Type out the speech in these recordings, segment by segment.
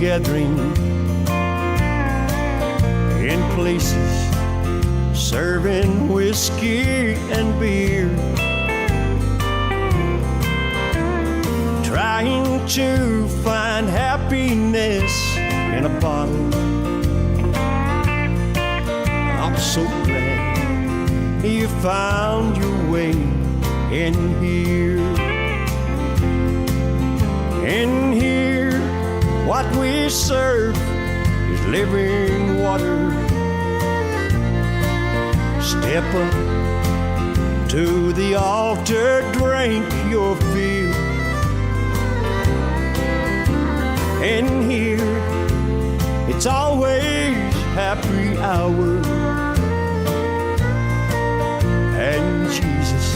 gathering in places serving whiskey and beer, trying to find happiness in a bottle. I'm so glad you found your way in here. In here, what we serve is living water. Step up to the altar, drink your fill. In here, it's always happy hour. And Jesus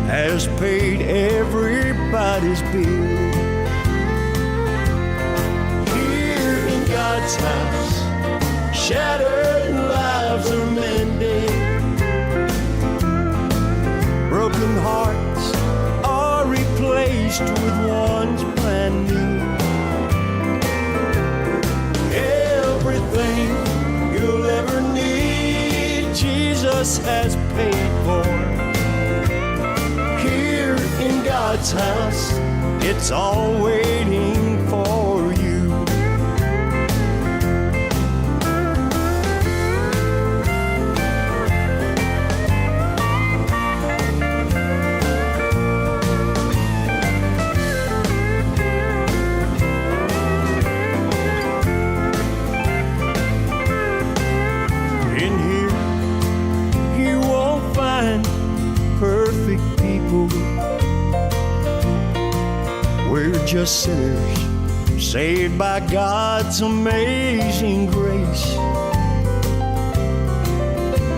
has paid everybody's bill. Here in God's house, shattered lives are mended. Broken hearts are replaced with ones brand new. Everything you'll ever need, Jesus has paid for. Here in God's house, it's all waiting for you. Perfect people, we're just sinners saved by God's amazing grace.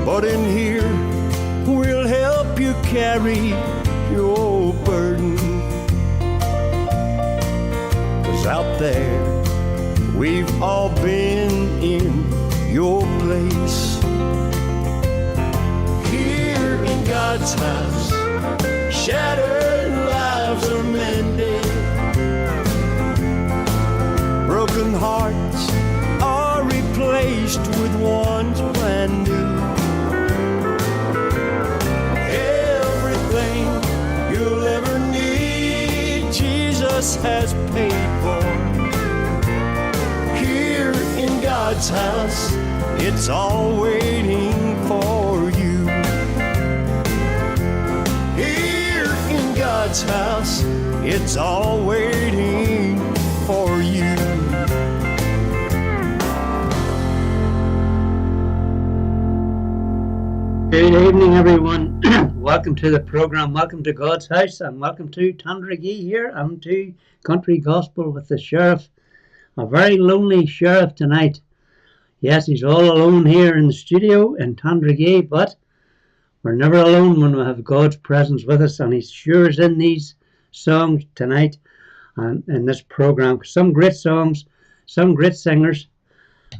But in here, we'll help you carry your burden. 'Cause out there, we've all been in your place. God's house, shattered lives are mended. Broken hearts are replaced with ones brand new. Everything you'll ever need, Jesus has paid for. Here in God's house, it's all waiting for you. God's house, it's all waiting for you. Good evening, everyone. Welcome to the program. Welcome to God's house, and welcome to Tandragee here and to Country Gospel with the Sheriff. A very lonely sheriff tonight. Yes, he's all alone here in the studio in Tandragee, but we're never alone when we have God's presence with us, and He sure is in these songs tonight and in this program. Some great songs, some great singers.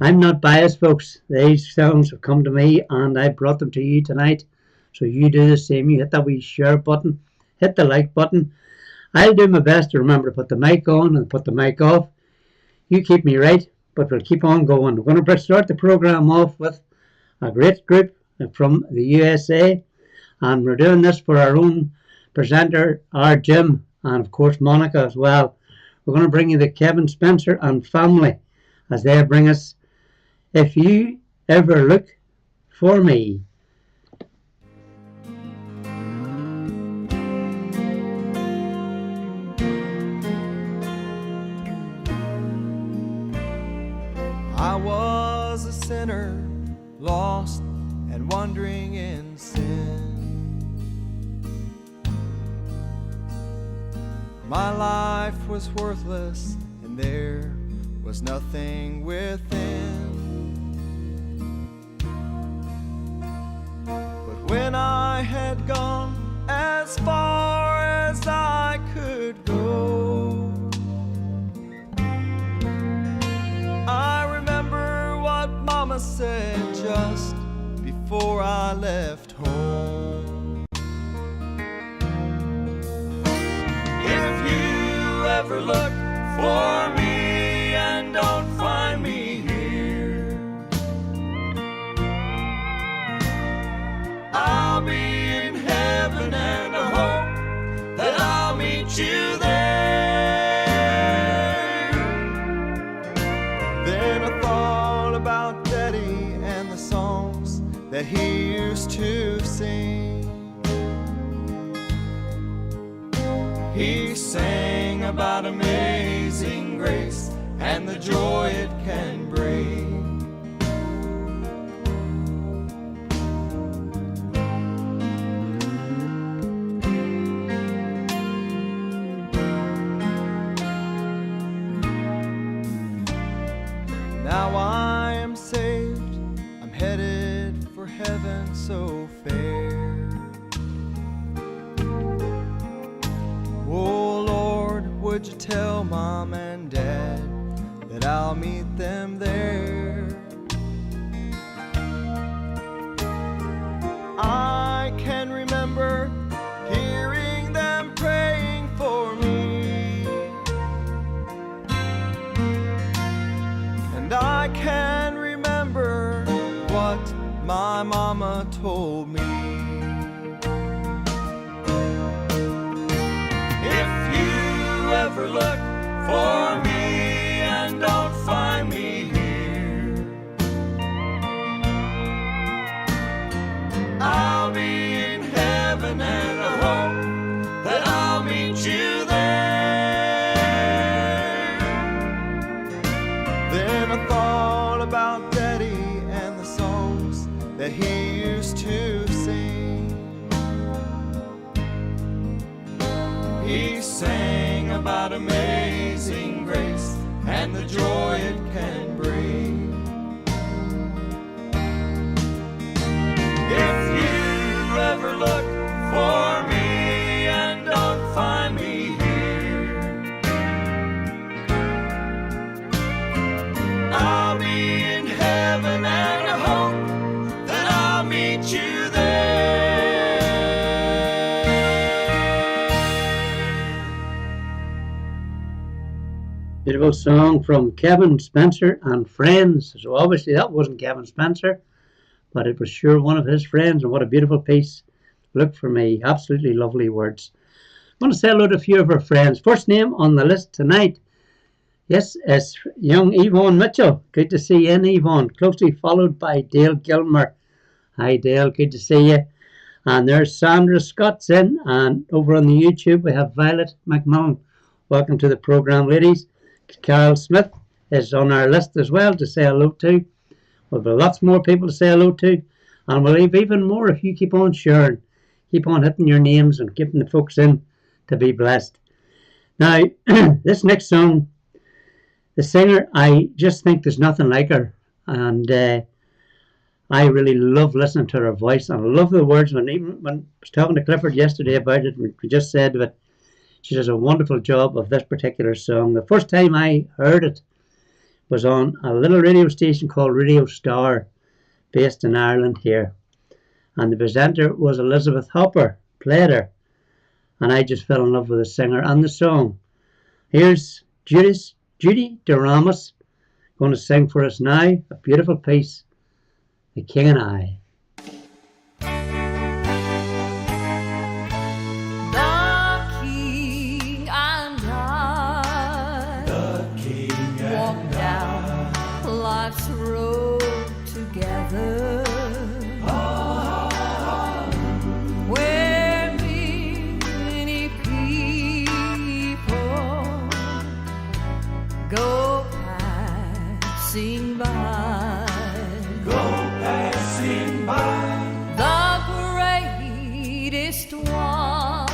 I'm not biased, folks. These songs have come to me, and I brought them to you tonight. So you do the same. You hit that wee share button, hit the like button. I'll do my best to remember to put the mic on and put the mic off. You keep me right, but we'll keep on going. We're going to start the program off with a great group from the USA, and we're doing this for our own presenter, our Jim, and of course Monica as well. We're going to bring you the Kevin Spencer and family as they bring us If You Ever Look For Me. I was a sinner, lost and wandering in sin. My life was worthless and there was nothing within. But when I had gone as far as I could go, I remember what Mama said just before I left home. If you ever look for me and don't the songs that he used to sing. He sang about amazing grace and the joy it can bring. Now I am saved, I'm headed for heaven so fair. Oh Lord, would you tell Mom and Dad that I'll meet them there? I can remember hearing them praying for me, and I can remember what my mama told me. Ever look for me and don't find me here, I'll be in heaven and I hope that I'll meet you there. Then I thought about Daddy and the songs that he used to sing. He sang about amazing grace and the joy it can bring. If you ever look for me and don't find me here, I'll be in heaven and I hope that I'll meet you there. Beautiful song from Kevin Spencer and Friends. So obviously that wasn't Kevin Spencer, but it was sure one of his friends, and what a beautiful piece. Look for me. Absolutely lovely words. I want to say hello to a few of our friends. First name on the list tonight, yes, is young Yvonne Mitchell. Good to see you in, Yvonne. Closely followed by Dale Gilmer. Hi Dale, good to see you. And there's Sandra Scott's in, and over on the YouTube we have Violet McMillan. Welcome to the program, ladies. Carol Smith is on our list as well to say hello to. We'll have lots more people to say hello to, and we'll have even more if you keep on sharing, keep on hitting your names and keeping the folks in to be blessed. Now, this next song, the singer, I just think there's nothing like her, and I really love listening to her voice, and I love the words. When I was talking to Clifford yesterday about it, we just said that she does a wonderful job of this particular song. The first time I heard it was on a little radio station called Radio Star, based in Ireland here. And the presenter was Elizabeth Hopper, played her. And I just fell in love with the singer and the song. Here's Judy DeRamus going to sing for us now, a beautiful piece, The King and I. Life's road together, where many people go passing by, the greatest one,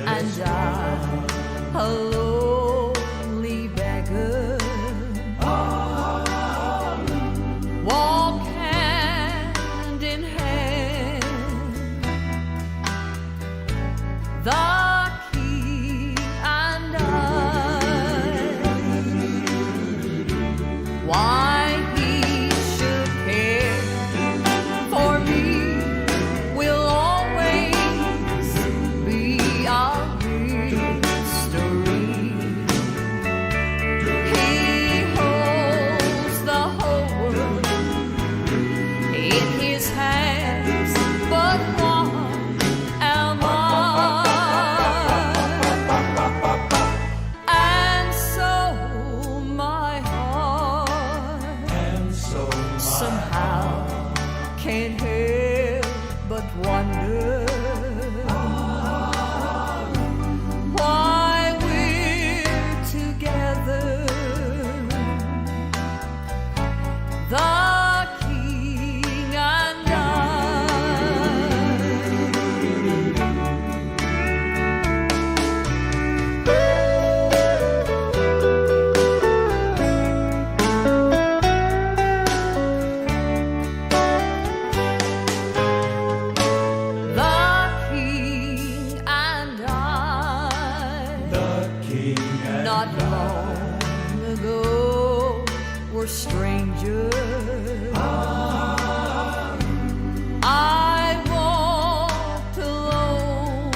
and I, a lonely beggar, walk hand in hand. The King and I, the King and not long ago were strangers. I walked alone,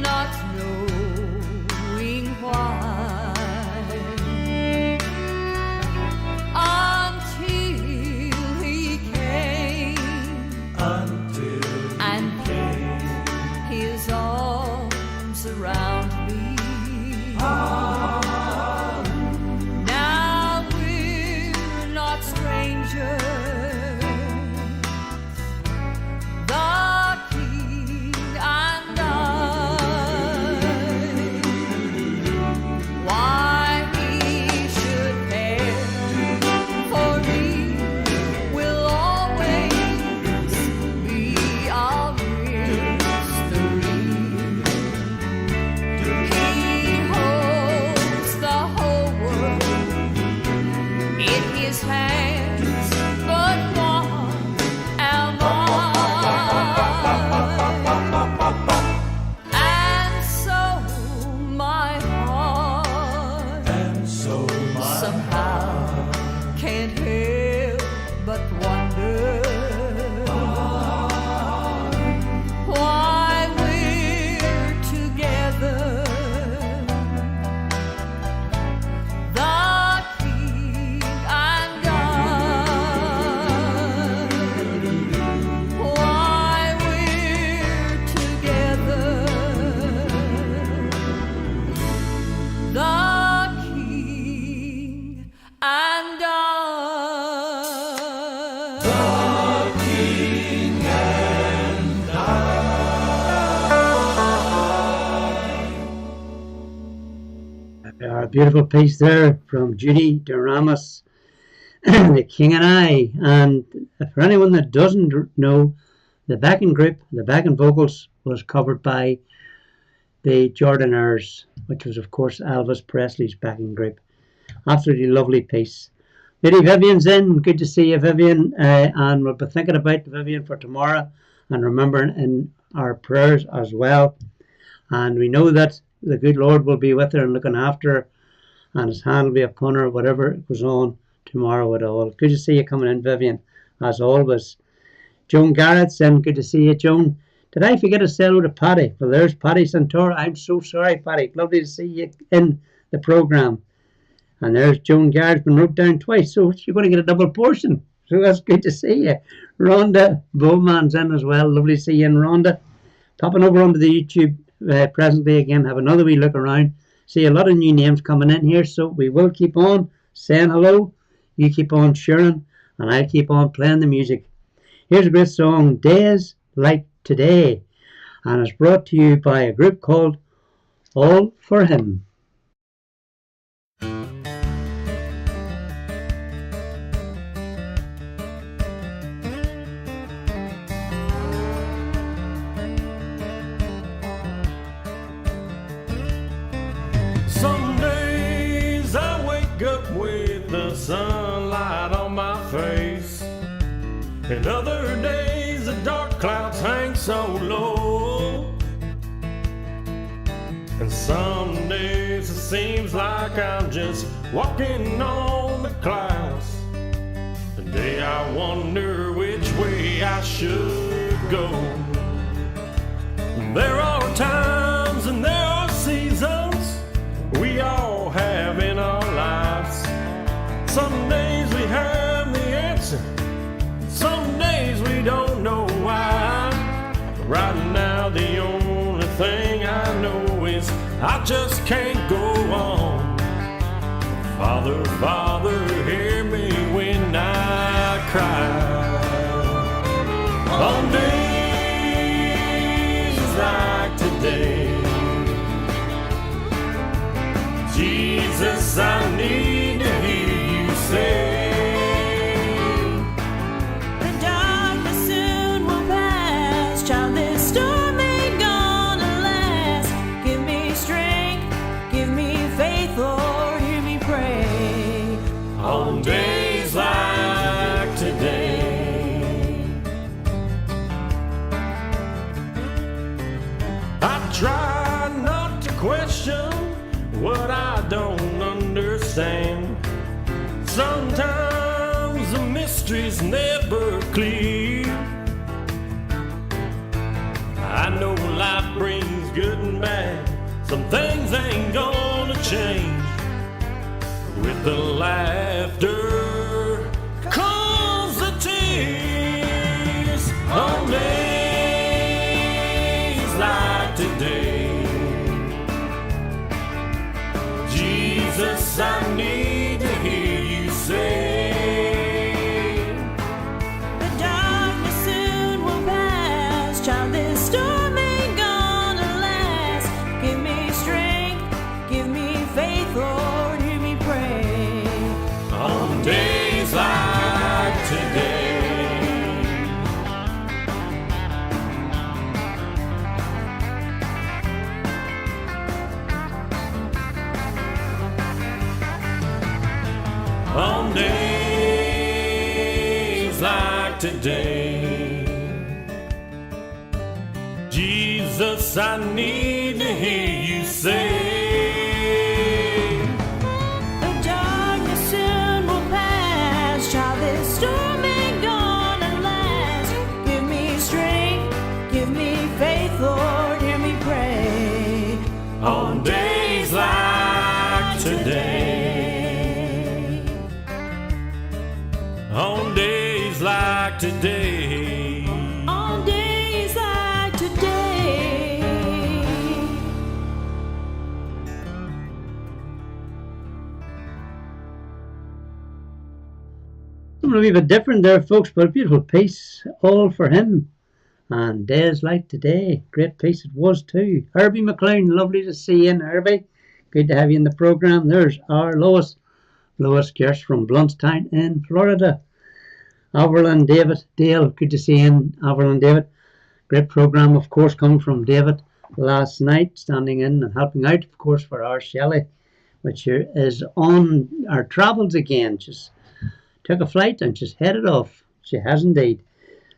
not knowing why, until he came, and his arms around me. Now we're not strangers. The King and I. Why he should care for me will always be a mystery. He holds the whole world in his hands, but what am I? And so my heart somehow can't help but wonder why we're together. The King and I. Why we're together. The King and I. A beautiful piece there from Judy Duramus, The King and I. And for anyone that doesn't know, the backing group, the backing vocals was covered by the Jordanaires, which was of course Elvis Presley's backing group. Absolutely lovely piece. Lady Vivian's in. Good to see you, Vivian. And we'll be thinking about Vivian for tomorrow and remembering in our prayers as well. And we know that the good Lord will be with her and looking after her, and his hand will be upon her, whatever goes on tomorrow at all. Good to see you coming in, Vivian, as always. Joan Garrett's in. Good to see you, Joan. Did I forget to say hello to Paddy? Well, there's Paddy Santora. I'm so sorry, Paddy. Lovely to see you in the programme. And there's Joan Garrett's been wrote down twice, so you're going to get a double portion. So that's good to see you. Rhonda Bowman's in as well. Lovely to see you in, Rhonda. Popping over onto the YouTube presently again, have another wee look around. See a lot of new names coming in here, so we will keep on saying hello. You keep on sharing, and I'll keep on playing the music. Here's a great song, Days Like Today, and it's brought to you by a group called All for Him. Some days I wake up with the sunlight on my face, and other days the dark clouds hang so low. And some days it seems like I'm just walking on the clouds. Today I wonder which way I should go. There are times and there are seasons we all have in our lives. Some days we have the answer, some days we don't know why. Right now the only thing I know is I just can't go on. Father, Father, hear me when I cry. On days like today, Jesus, I need to hear don't understand. Sometimes the mystery's never clear. I know life brings good and bad. Some things ain't gonna change. With the laughter comes the tears. On days like today, Jesus, I need to hear you say, The darkness soon will pass, child, this storm ain't gonna last. Give me strength, give me faith, Lord, hear me pray. on days like today. On days like today, Jesus, I need to hear you say, The darkness soon will pass, child, this storm ain't gonna last. Give me strength, give me faith, Lord, hear me pray. on days like today. On days like today. On days like today. Something a wee bit different there, folks, but a beautiful piece, all for him. And days like today, great piece it was too. Herbie McLean, lovely to see you in, Herbie. Good to have you in the program. There's our Lois Gersh from Bluntstown in Florida. Averlin David, Dale, good to see you in, Averlin David. Great program, of course, coming from David last night, standing in and helping out, of course, for our Shelley, which is on our travels again. She's took a flight and she's headed off. She has indeed.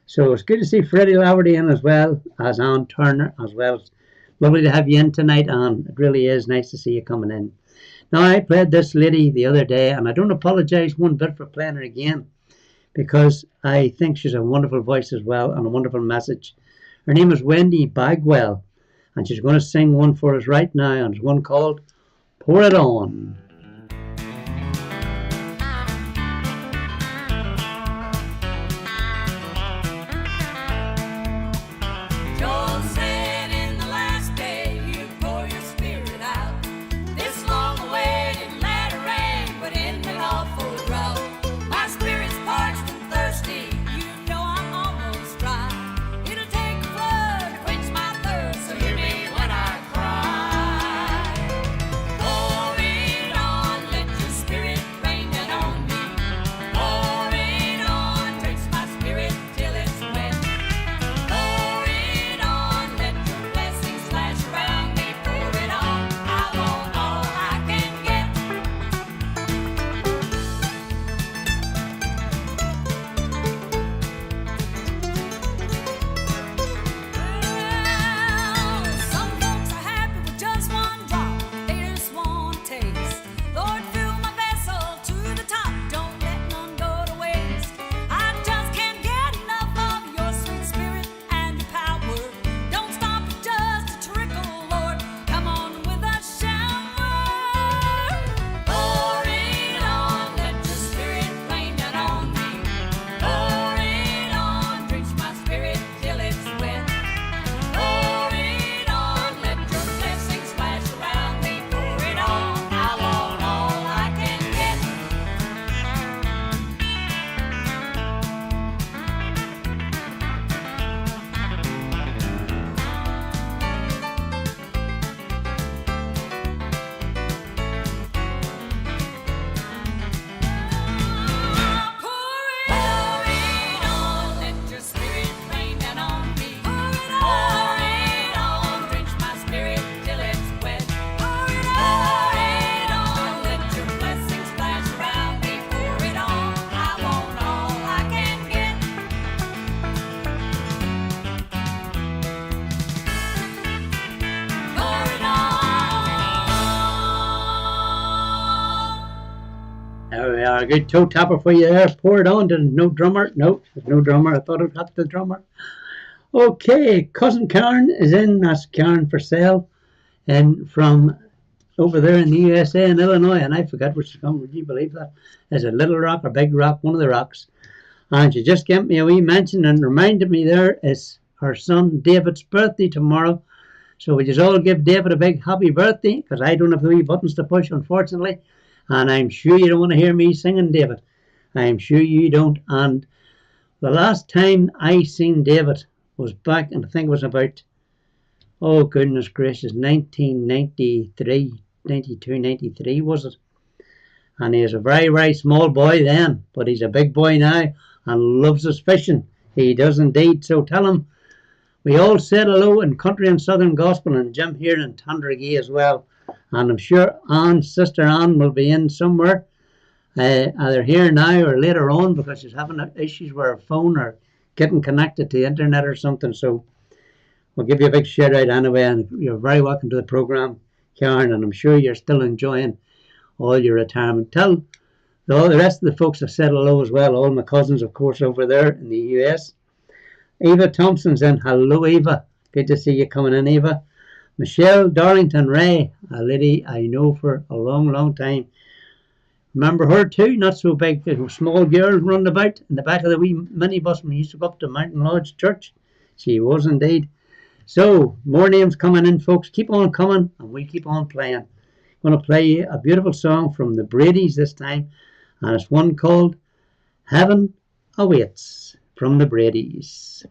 So it's good to see Freddie Laverty in as well as Ann Turner as well. It's lovely to have you in tonight, Ann. It really is nice to see you coming in. Now, I played this lady the other day, and I don't apologise one bit for playing her again, because I think she's a wonderful voice as well and a wonderful message. Her name is Wendy Bagwell, and she's going to sing one for us right now, and it's one called Pour It On. Joel said in the last day you pour your spirit out. This long-awaited latter rain put in the awful drought. My spirit's parched and thirsty. You know I'm almost dry. It'll take a flood to quench my thirst. So hear me when I cry. Pour it on. There we are. Good toe tapper for you there. Pour it on. There's no drummer. No, there's no drummer. I thought I'd got the drummer. Okay, cousin Karen is in. That's Karen Purcell, and from over there in the USA in Illinois, and I forgot where she's from. Would you believe that? Is it Little Rock or Big Rock? One of the rocks. And she just gave me a wee mention and reminded me there is her son David's birthday tomorrow. So we just all give David a big happy birthday, because I don't have the wee buttons to push, unfortunately. And I'm sure you don't want to hear me singing, David. I'm sure you don't. And the last time I seen David was back, and I think it was about, oh goodness gracious, 1993, 92, 93 was it? And he was a very, very small boy then, but he's a big boy now and loves his fishing. He does indeed. So tell him we all said hello in Country and Southern Gospel, and Jim here in Tandragee as well. And I'm sure Sister Anne will be in somewhere, either here now or later on, because she's having issues with her phone or getting connected to the internet or something. So we'll give you a big shout out anyway, and you're very welcome to the program, Karen, and I'm sure you're still enjoying all your retirement. Tell all the rest of the folks I said hello as well, all my cousins, of course, over there in the US. Eva Thompson's in. Hello, Eva. Good to see you coming in, Eva. Michelle Darlington Ray, a lady I know for a long, long time. Remember her too? Not so big. Small girl running about in the back of the wee minibus when we used to go up to Mountain Lodge Church. She was indeed. So, more names coming in, folks. Keep on coming, and we keep on playing. I'm going to play a beautiful song from the Brady's this time, and it's one called Heaven Awaits from the Brady's.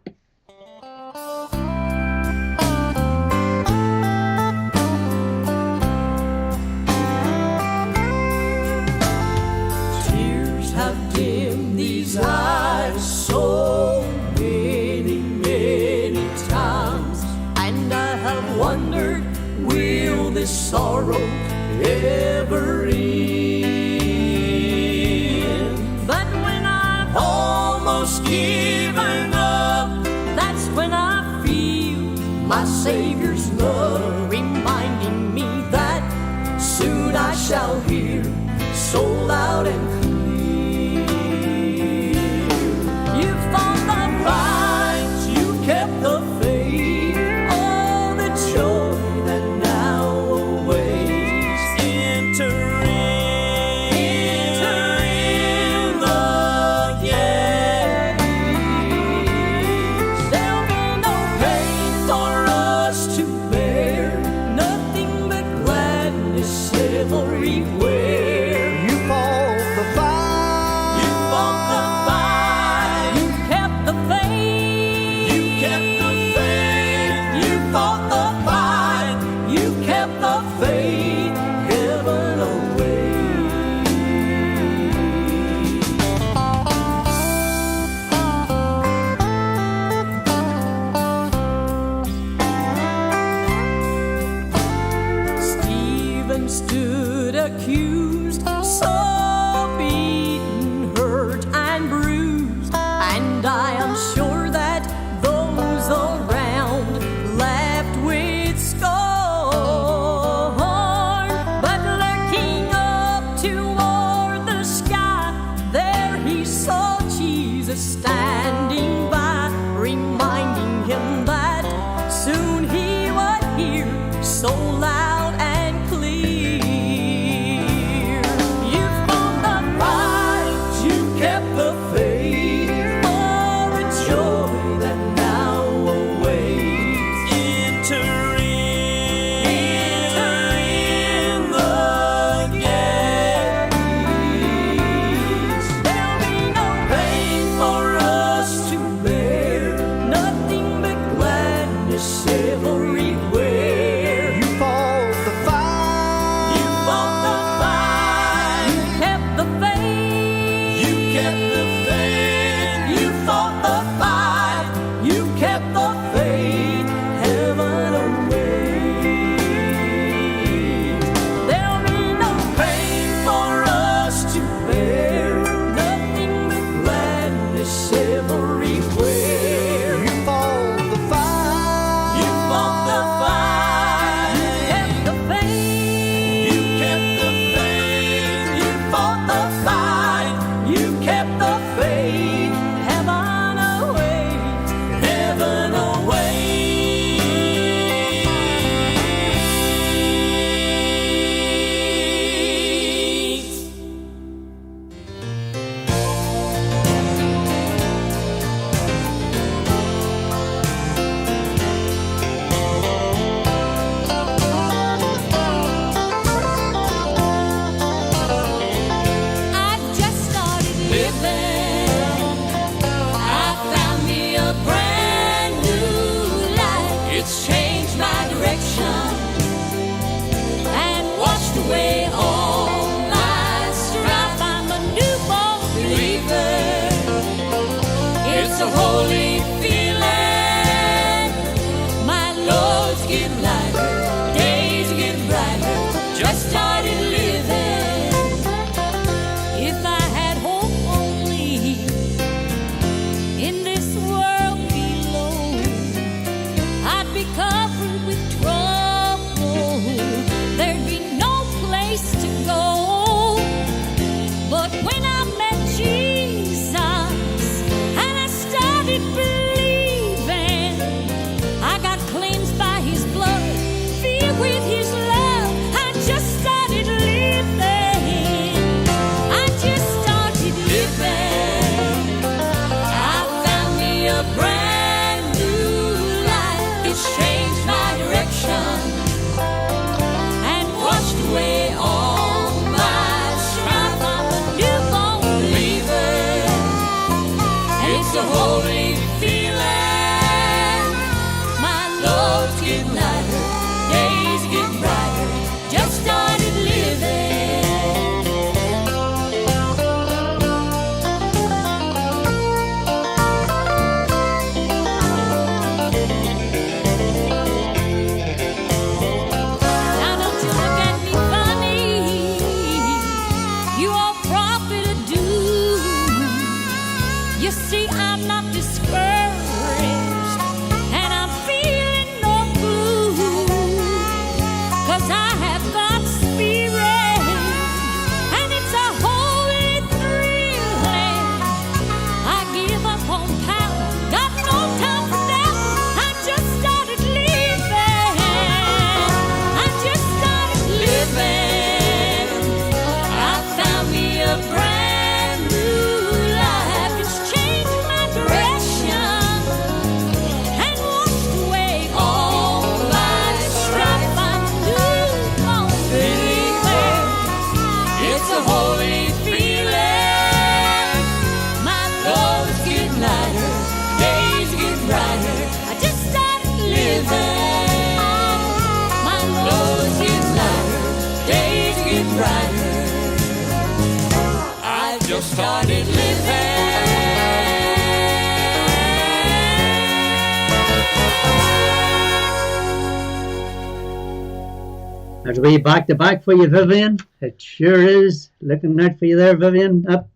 Tears have dimmed these eyes so many, many times, and I have wondered, will this sorrow ever end? But when I've almost given up, that's when I feel my Savior's love reminding me that soon I shall hear so loud and clear. You fought the fight, you kept the faith, all the joy that now awaits. Enter in the gates. There'll be no pain for us to bear, nothing but gladness everywhere. You fought the fight. You fought the fight. You kept the faith. You kept the faith. You fought the fight. You kept the faith. Heaven awaits. Stephen stood accused, so beaten, hurt, and bruised, and I am sure that those around laughed with scorn. But looking up toward the sky, there he saw Jesus standing by, reminding him that soon he would hear so loud and clear. You fought the fight, just started living. There's a wee back to back for you, Vivian. It sure is. Looking out for you there, Vivian. Up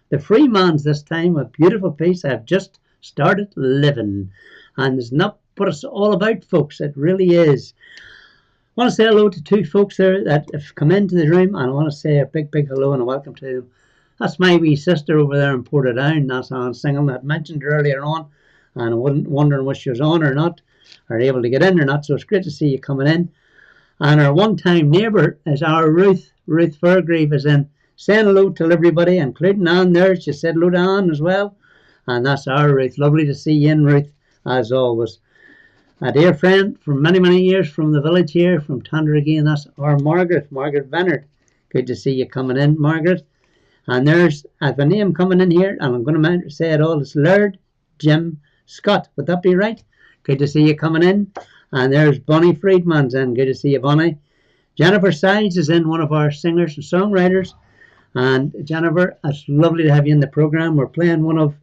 the Freemans this time, a beautiful piece. I've just started living. And it's not what it's all about, folks. It really is. I want to say hello to two folks there that have come into the room, and I want to say a big, big hello and a welcome to them. That's my wee sister over there in Portadown. That's Anne Singham that I mentioned earlier on, and I wasn't wondering was she was on or not, or able to get in or not. So it's great to see you coming in. And our one-time neighbour is our Ruth. Ruth Fairgrieve is in. Saying hello to everybody, including Anne there. She said hello to Anne as well. And that's our Ruth. Lovely to see you in, Ruth, as always. A dear friend from many, many years from the village here, from Tandragee, and that's our Margaret Vennard. Good to see you coming in, Margaret. And there's a name coming in here, and I'm going to say it all. It's Laird Jim Scott. Would that be right? Good to see you coming in. And there's Bonnie Friedman's in. Good to see you, Bonnie. Jennifer Sides is in, one of our singers and songwriters. And Jennifer, it's lovely to have you in the programme. We're playing one of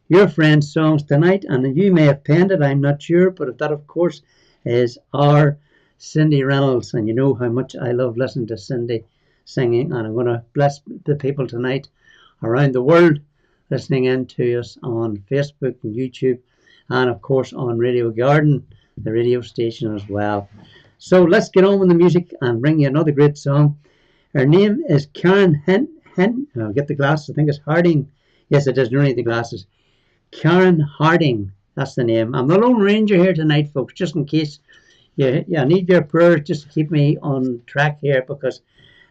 your friend's songs tonight, and you may have penned it, I'm not sure, but that, of course, is our Cindy Reynolds. And you know how much I love listening to Cindy singing, and I'm going to bless the people tonight around the world listening in to us on Facebook and YouTube, and, of course, on Radio Garden, the radio station as well. So let's get on with the music and bring you another great song. Her name is Karen I'll get the glasses. I think it's Harding. Yes, it is. No need the glasses. Karen Harding. That's the name. I'm the Lone Ranger here tonight, folks, just in case you need your prayers just to keep me on track here, because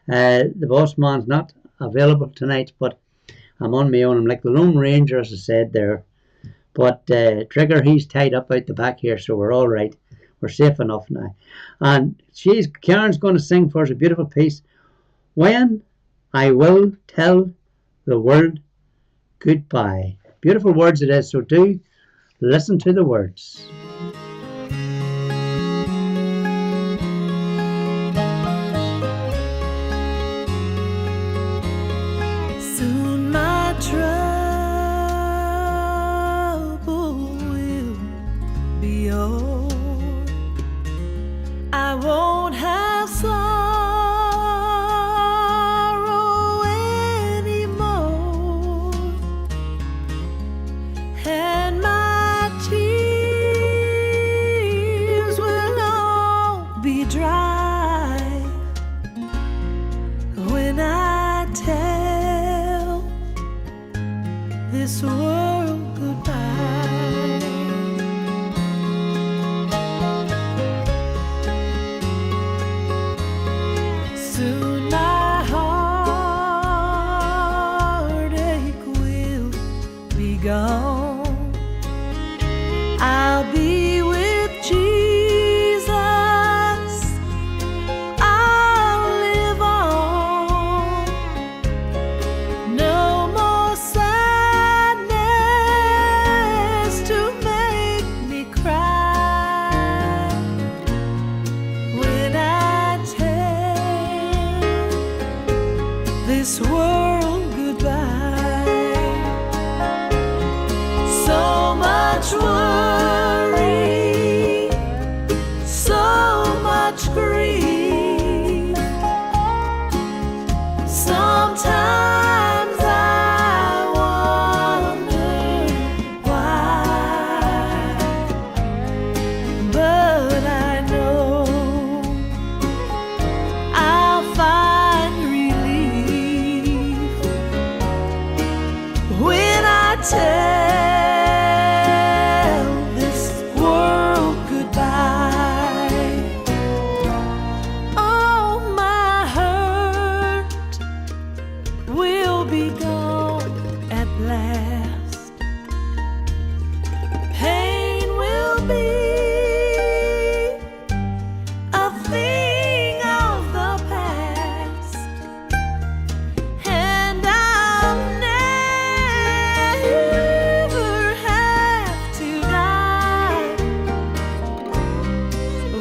the boss man's not available tonight, but I'm on my own. I'm like the Lone Ranger, as I said there. But Trigger, he's tied up out the back here, so we're all right. We're safe enough now. And Karen's going to sing for us a beautiful piece. When I Will Tell the World Goodbye. Beautiful words it is, so do listen to the words. Soon my trouble will be o'er. I won't have sorrow anymore, and my tears will all be dry when I tell this world goodbye. Soon my heartache will be gone. I'll be with Jesus. I'll live on. No more sadness to make me cry when I tell this world goodbye. So much worry, so much grief. Sometimes I wonder why, but I know I'll find relief when I tell this world goodbye. Oh, my hurt will be gone at last. Pain will be a thing of the past, and I'll never have to die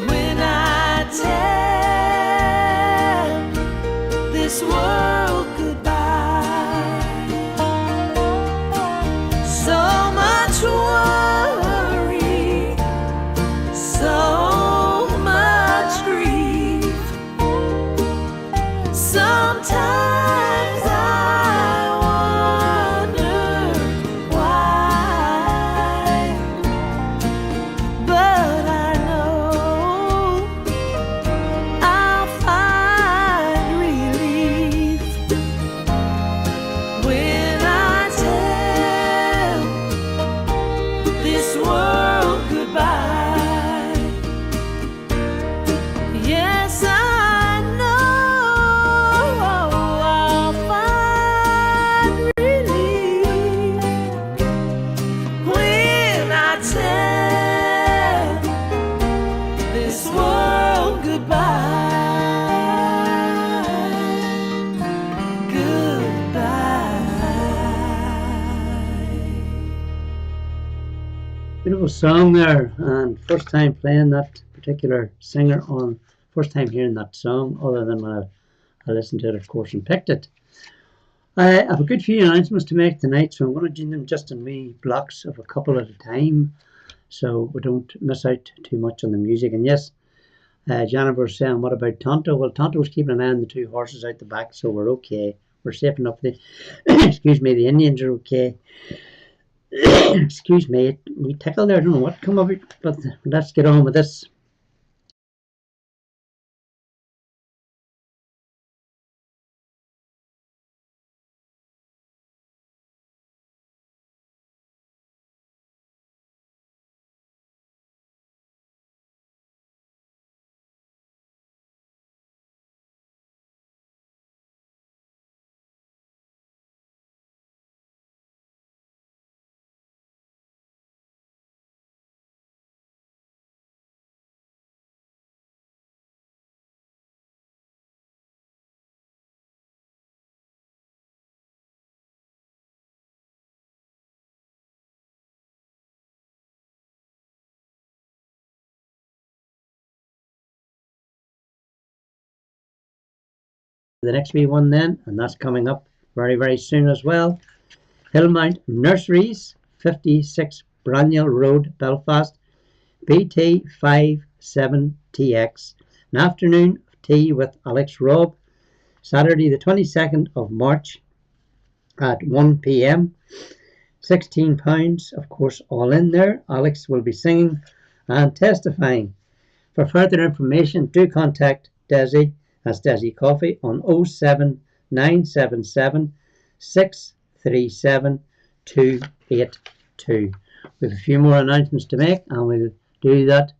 when I tell this world goodbye. Beautiful song there, and first time playing that particular singer on, first time hearing that song, other than when I listened to it, of course, and picked it. I have a good few announcements to make tonight, so I'm going to do them just in wee blocks of a couple at a time, so we don't miss out too much on the music. And yes, Jennifer was saying, what about Tonto? Well, Tonto's keeping an eye on the two horses out the back, so we're okay. We're safe enough. Excuse me, the Indians are okay. Excuse me, we tickle there, I don't know what come of it, but let's get on with this. The next wee one then, and that's coming up very, very soon as well. Hillmount Nurseries, 56 Braniel Road, Belfast, BT 57TX. An afternoon of tea with Alex Robb, Saturday the 22nd of March at 1 p.m. £16, of course, all in there. Alex will be singing and testifying. For further information, do contact Desi, that's Desi Coffee, on 07977 637 282. We have a few more announcements to make, and we'll do that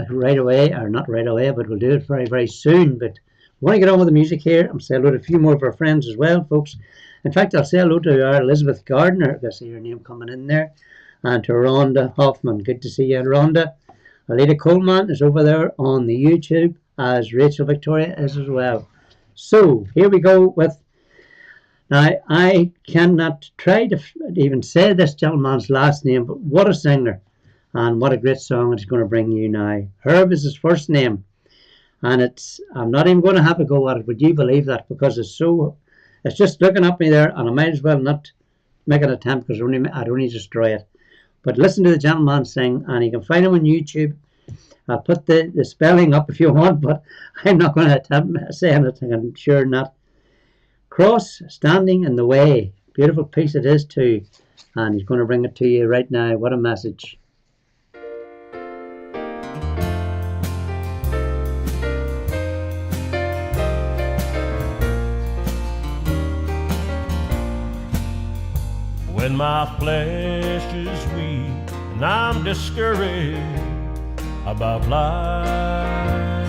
right away, or not right away, but we'll do it very, very soon. But we want to get on with the music here and say hello to a few more of our friends as well, folks. In fact, I'll say hello to our Elizabeth Gardner. I see her name coming in there. And to Rhonda Hoffman. Good to see you, Rhonda. Alita Coleman is over there on the YouTube, as Rachel Victoria is as well. So, here we go with... Now, I cannot try to even say this gentleman's last name, but what a singer. And what a great song it's going to bring you now. Herb is his first name. And I'm not even going to have a go at it. Would you believe that? Because it's just looking at me there, and I might as well not make an attempt, because I'd only destroy it. But listen to the gentleman sing, and you can find him on YouTube. I'll put the spelling up if you want, but I'm not going to attempt saying it. I'm sure not. Cross Standing in the Way. Beautiful piece it is too. And he's going to bring it to you right now. What a message. When my flesh is weak and I'm discouraged about life,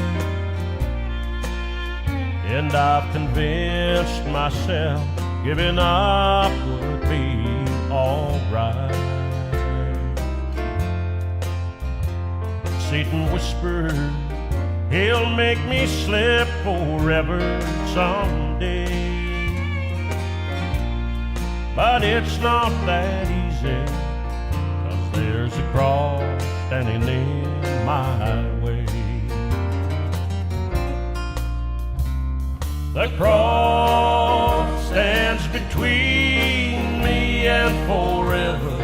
and I've convinced myself giving up would be alright. Satan whispered he'll make me slip forever someday. But it's not that easy, 'cause there's a cross standing in my way. The cross stands between me and forever.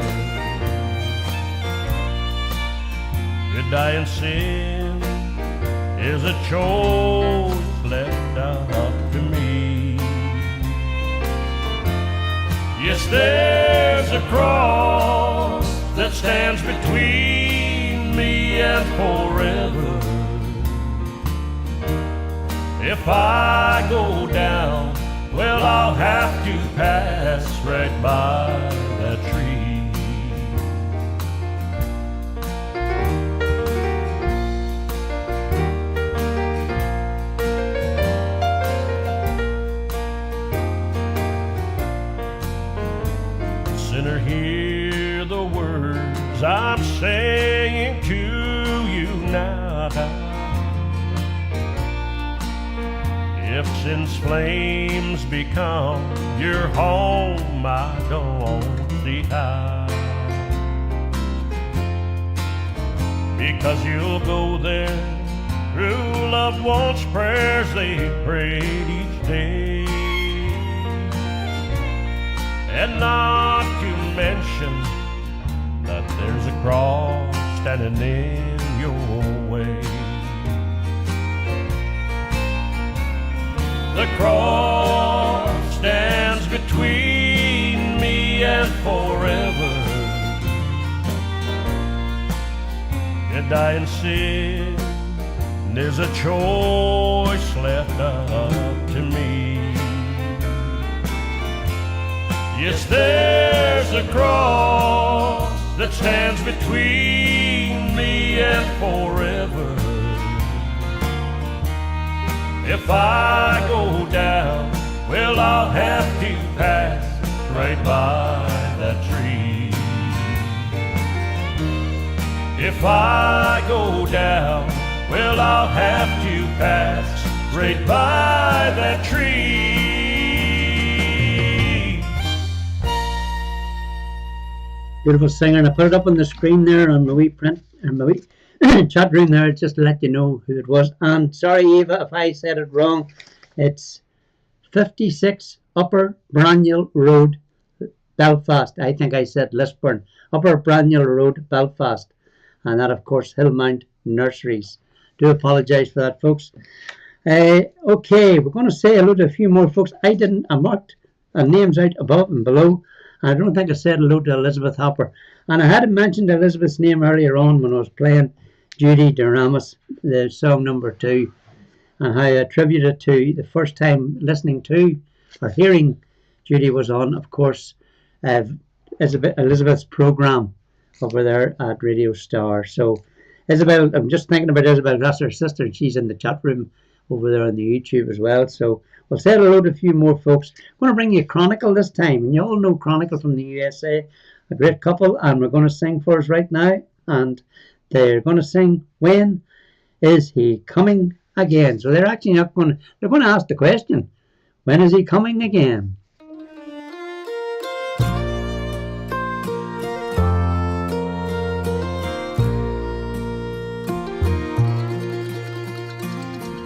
To die in sin is a choice left up to me. Yes, there's a cross that stands between me and forever. If I go down, well, I'll have to pass right by that tree. Sinner, hear the words I'm saying to you now. If sin's flames become your home, I don't see how. because you'll go there through loved ones' prayers they prayed each day. And not to mention that there's a cross standing in your way. The cross stands between me and forever. To die in sin is a choice left up to me. Yes, there's a cross that stands between me and forever. If I go down, well, I'll have to pass right by that tree. If I go down, well, I'll have to pass right by that tree. Beautiful singer, and I put it up on the screen there on my wee print and my wee chat room there just to let you know who it was. And sorry, Eva, if I said it wrong. It's 56 Upper Braniel Road, Belfast. I think I said Lisburn. Upper Braniel Road, Belfast. And that, of course, Hillmount Nurseries. Do apologise for that, folks. Okay, we're going to say hello to a few more folks. I marked names out above and below. I don't think I said hello to Elizabeth Hopper. And I hadn't mentioned Elizabeth's name earlier on when I was playing Judy Duramus, the song number 2. And how I attribute it to the first time listening to or hearing Judy was on, of course, Elizabeth's programme over there at Radio Star. So Isabel, I'm just thinking about Isabel, that's her sister, and she's in the chat room over there on the YouTube as well. So we'll say hello to a few more folks. I'm going to bring you Chronicle this time, and you all know Chronicle from the USA, a great couple, and we're going to sing for us right now, and they're going to sing When Is He Coming Again? So they're actually not going to, they're going to ask the question, when is he coming again?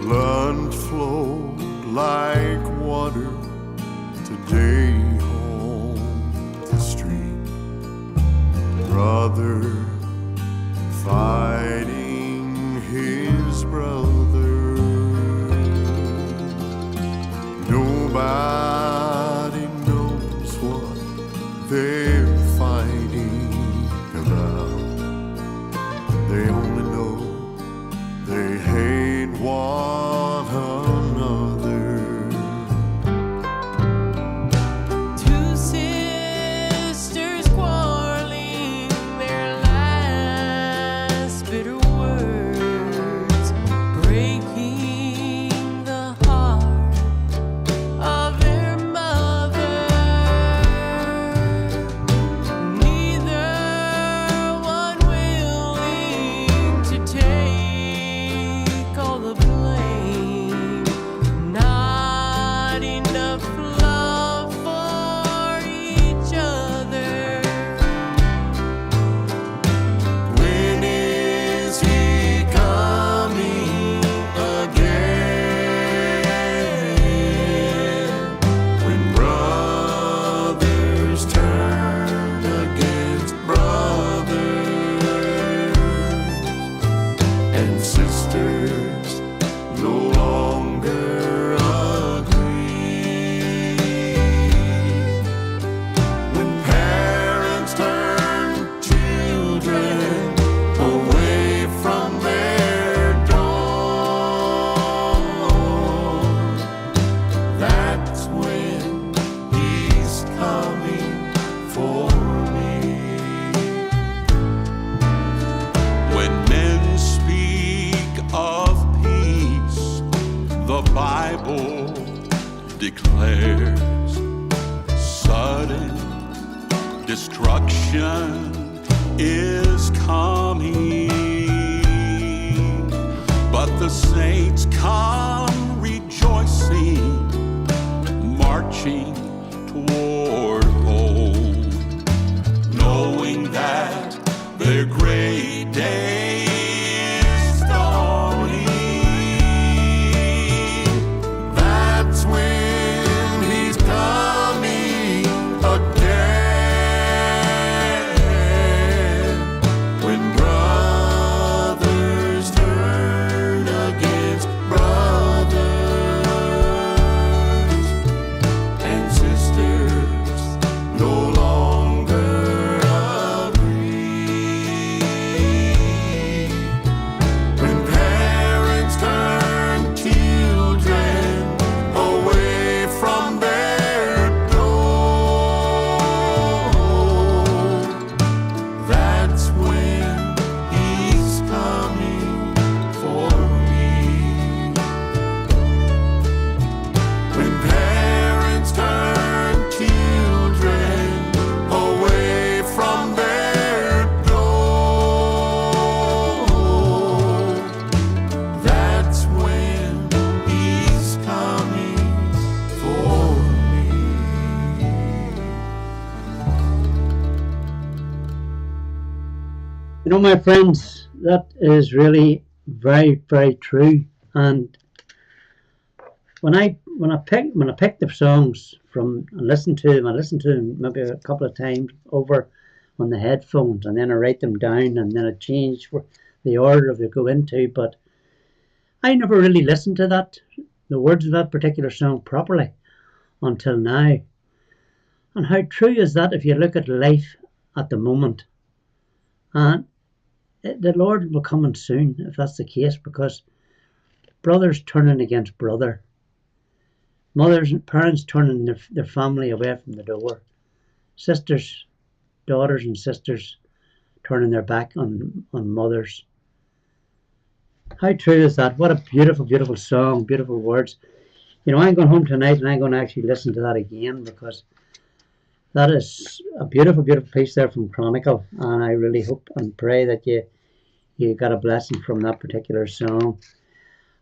Blood flowed like water today on the street. Brother fighting his brother. Nobody knows what they're fighting about. They only know they hate one another. Two sisters quarreling, their last bitter words breaking the heart of their mother. Neither one willing to take all the blame. Not enough love for each other. When is he coming again? When brothers turn against brothers and sisters no longer agree. When parents turn children away from their dawn, that's when he's coming for me. When men speak of peace, the Bible declares sudden destruction is coming. But the saints come rejoicing, marching toward home, knowing that their great day You know, my friends, that is really very, very true. And when I pick the songs from and listen to them maybe a couple of times over on the headphones, and then I write them down, and then I change the order they go into. But I never really listened to the words of that particular song properly until now. And how true is that if you look at life at the moment? And the Lord will come in soon if that's the case, because brothers turning against brother, mothers and parents turning their family away from the door, daughters and sisters turning their back on mothers. How true is that? What a beautiful, beautiful song, beautiful words. You know, I'm going home tonight and I'm going to actually listen to that again, because that is a beautiful, beautiful piece there from Chronicle, and I really hope and pray that you got a blessing from that particular song.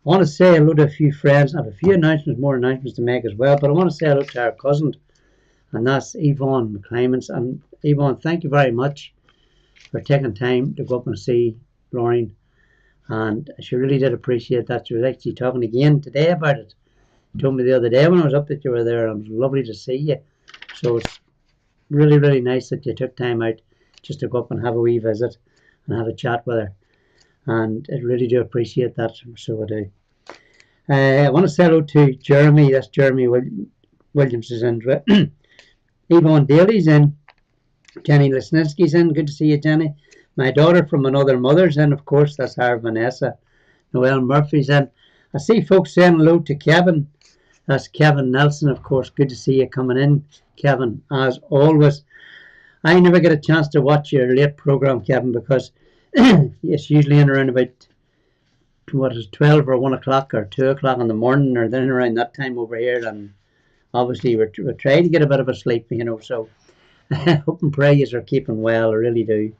I want to say hello to a few friends. I have a few more announcements to make as well, but I want to say hello to our cousin, and that's Yvonne McClymans. And Yvonne, thank you very much for taking time to go up and see Lauren, and she really did appreciate that. She was actually talking again today about it. She told me the other day when I was up that you were there, and it was lovely to see you. So it's really, really nice that you took time out just to go up and have a wee visit and have a chat with her. And I really do appreciate that, so I do. I want to say hello to Jeremy. That's Jeremy Williams is in. Yvonne Daly's in. Jenny Lesninsky's in. Good to see you, Jenny. My daughter from another mother's in, of course. That's her, Vanessa. Noelle Murphy's in. I see folks saying hello to Kevin. That's Kevin Nelson, of course. Good to see you coming in, Kevin, as always. I never get a chance to watch your late program, Kevin, because it's usually in around about 12 or 1 o'clock or 2 o'clock in the morning, or then around that time over here. And obviously we're trying to get a bit of a sleep, you know, so I hope and pray you are keeping well. I really do.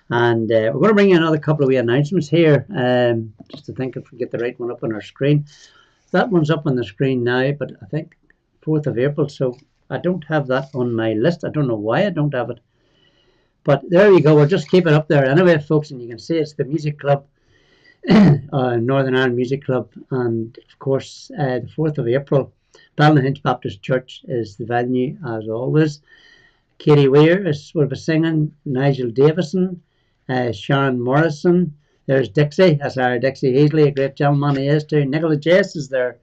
And we're going to bring you another couple of wee announcements here, just to think if we get the right one up on our screen. That one's up on the screen now, but I think 4th of April, so I don't have that on my list. I don't know why I don't have it. But there you go. We'll just keep it up there anyway, folks, and you can see it's the Music Club, Northern Ireland Music Club. And, of course, the 4th of April, Ballinhinch Baptist Church is the venue, as always. Katie Weir will be singing, Nigel Davison, Sharon Morrison. There's Dixie, that's our Dixie Heasley, a great gentleman he is too. Nicola Jess is there.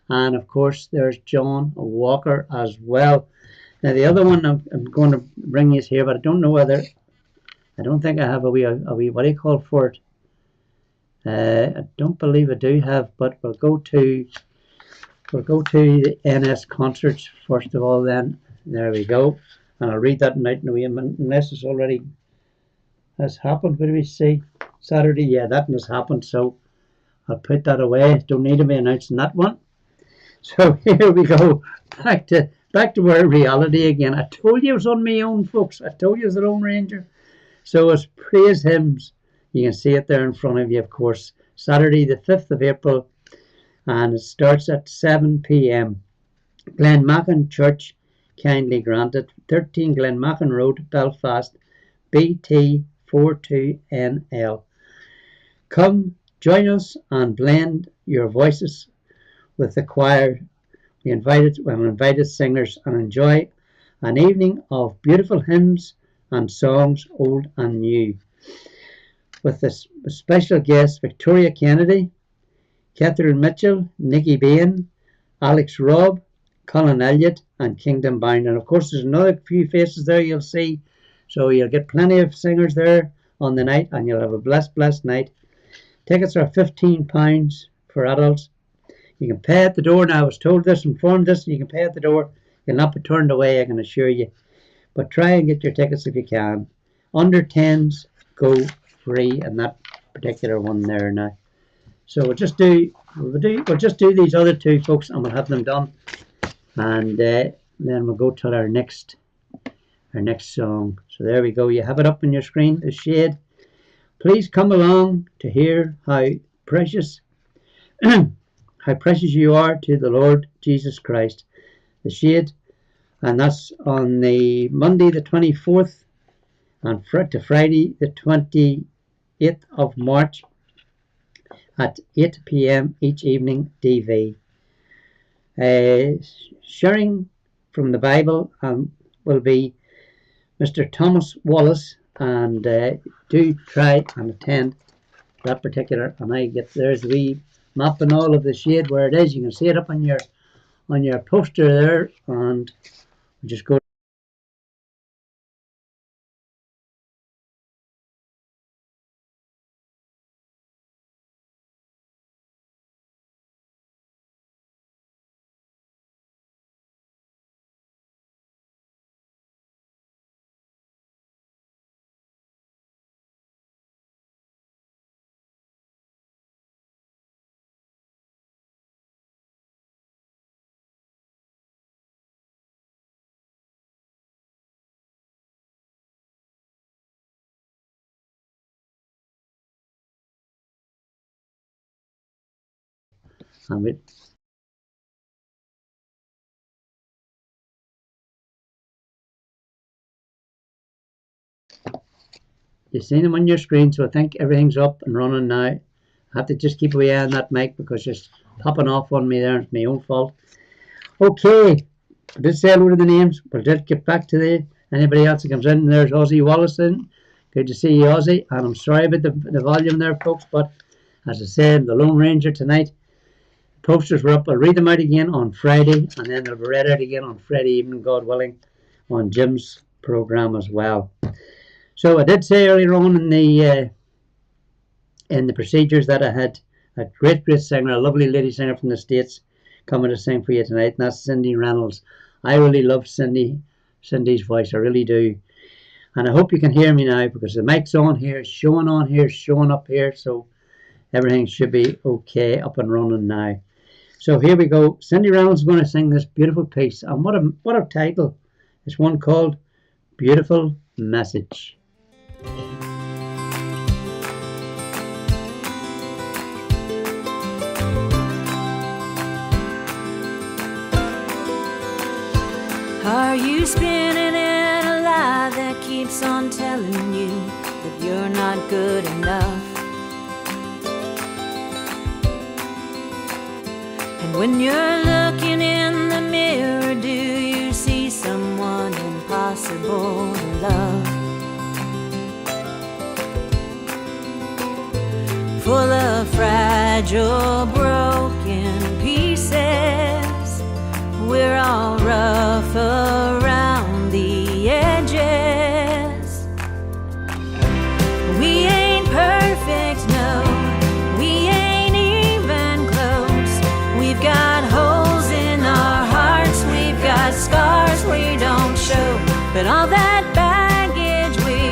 And, of course, there's John Walker as well. Now, the other one I'm going to bring you here, but I don't know whether... I don't think I have a wee what do you call for it? I don't believe I do have, but we'll go to the NS concerts first of all then. There we go. And I'll read that night in a wee minute, unless it's already has happened. What do we see? Saturday, yeah, that has happened, so I'll put that away. Don't need to be announcing that one. So here we go. Back to our reality again. I told you it was on my own, folks. I told you it was the Lone Ranger. So it's praise hymns. You can see it there in front of you, of course. Saturday, the 5th of April, and it starts at 7 p.m. Glenmachan Church, kindly granted, 13 Glenmachan Road, Belfast, BT42NL. Come, join us and blend your voices with the choir. We invited singers and enjoy an evening of beautiful hymns and songs, old and new. With this special guests, Victoria Kennedy, Catherine Mitchell, Nicky Bain, Alex Robb, Colin Elliott, and Kingdom Bound. And of course, there's another few faces there you'll see. So you'll get plenty of singers there on the night, and you'll have a blessed night. Tickets are £15 for adults. You can pay at the door. Now, I was informed this, you can pay at the door. You'll not be turned away, I can assure you. But try and get your tickets if you can. Under 10s go free in that particular one there now. So we'll just do these other two, folks, and we'll have them done. And then we'll go to our next song. So there we go. You have it up on your screen, The Shade. Please come along to hear how precious you are to the Lord Jesus Christ. The Shade. And that's on the Monday the 24th on to Friday the 28th of March at 8 p.m. each evening DV. Sharing from the Bible will be Mr. Thomas Wallace, and do try and attend that particular. And there's the wee map and all of the shade where it is. You can see it up on your poster there, and just go. And you've seen them on your screen, so I think everything's up and running now. I have to just keep away on that mic because it's popping off on me there. It's my own fault. Okay, I did say hello to the names, but I did get back to anybody else that comes in. There's Ozzy Wallace in. Good to see you, Ozzy. And I'm sorry about the volume there, folks, but as I said, the Lone Ranger tonight. Posters were up. I'll read them out again on Friday, and then they'll be read out again on Friday evening, God willing, on Jim's program as well. So I did say earlier on in the procedures that I had a great singer, a lovely lady singer from the States, coming to sing for you tonight, and that's Cindy Reynolds. I really love Cindy's voice, I really do. And I hope you can hear me now because the mic's on here, showing up here, so everything should be okay, up and running now. So here we go. Cindy Reynolds is going to sing this beautiful piece, and what a title. It's one called Beautiful Message. Are you spinning in a lie that keeps on telling you that you're not good enough? And when you're looking in the mirror, do you see someone impossible to love? Full of fragile, broken pieces, we're all rough around the edges. We ain't perfect, no, we ain't even close. We've got holes in our hearts, we've got scars we don't show. But all that baggage we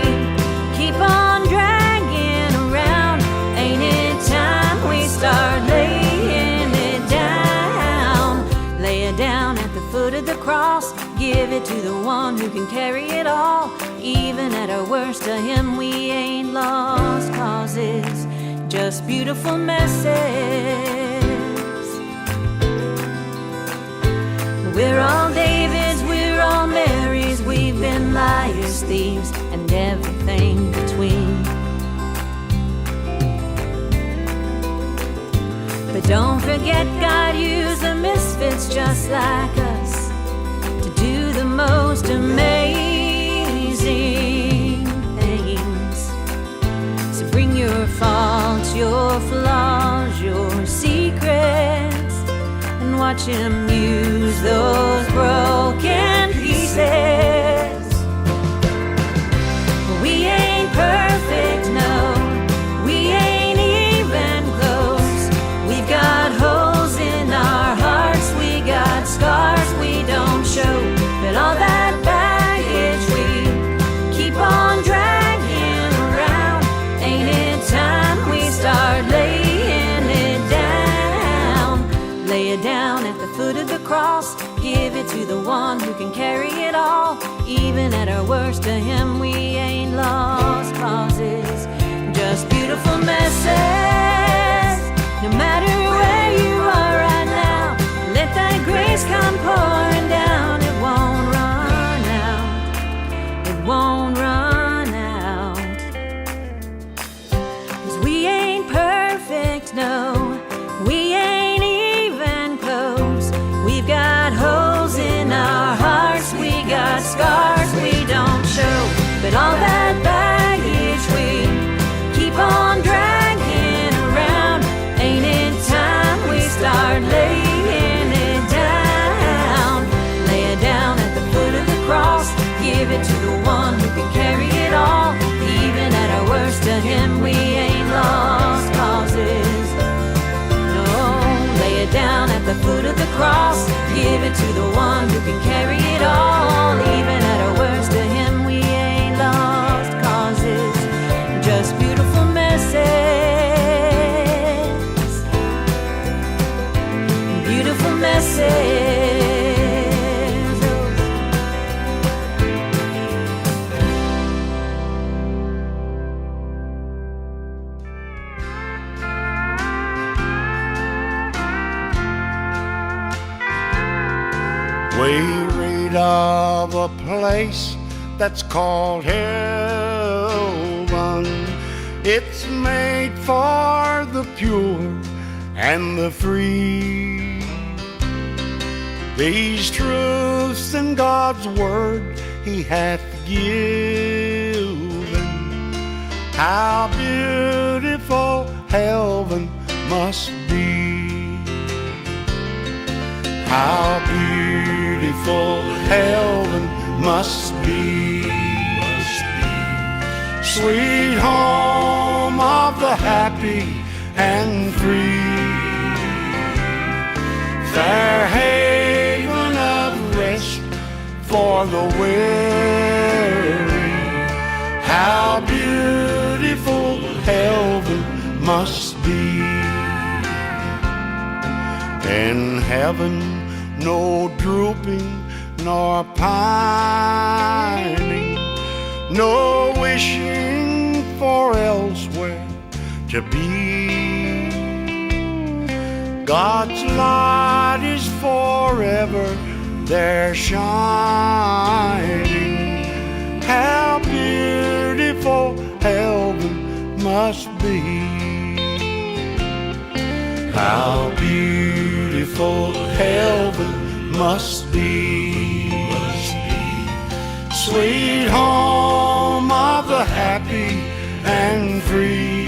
keep on dragging around, ain't it time we start laying it down? Lay it down at the foot of the cross, give it to the one who can carry it all. Even at our worst, to him we ain't lost causes, just beautiful messes. We're all Davids, we're all Marys, we've been liars, thieves, and everything between. But don't forget, God used the misfits just like us to do the most amazing things. So bring your faults, your flaws, your secrets, and watch him use those broken pieces. We ain't perfect, no, we ain't even close. We've got holes in our hearts, we got scars we don't show. But all that baggage we keep on dragging around, ain't it time we start laying it down? Lay it down at the foot of the cross, give it to the one who can carry it all. Even at our worst, to him we ain't lost causes, just beautiful messes. No matter where you are right now, let that grace come pouring down. It won't run out, it won't run out. But all that baggage we keep on dragging around, ain't it time we start laying it down? Lay it down at the foot of the cross, give it to the one who can carry it all. Even at our worst, to him we ain't lost causes. No, lay it down at the foot of the cross, give it to the one who can carry it all. Even at our worst, to him we ain't lost causes. Just beautiful messes, beautiful messes. We read of a place that's called heaven. It's made for the pure and the free. These truths in God's word he hath given. How beautiful heaven must be. How beautiful heaven must be. Sweet home of the happy and free. Fair haven of rest for the weary. How beautiful heaven must be. In heaven, no drooping nor pining, no wishing for elsewhere to be. God's light is forever there shining. How beautiful heaven must be. How beautiful heaven must be. Sweet home of the happy and free.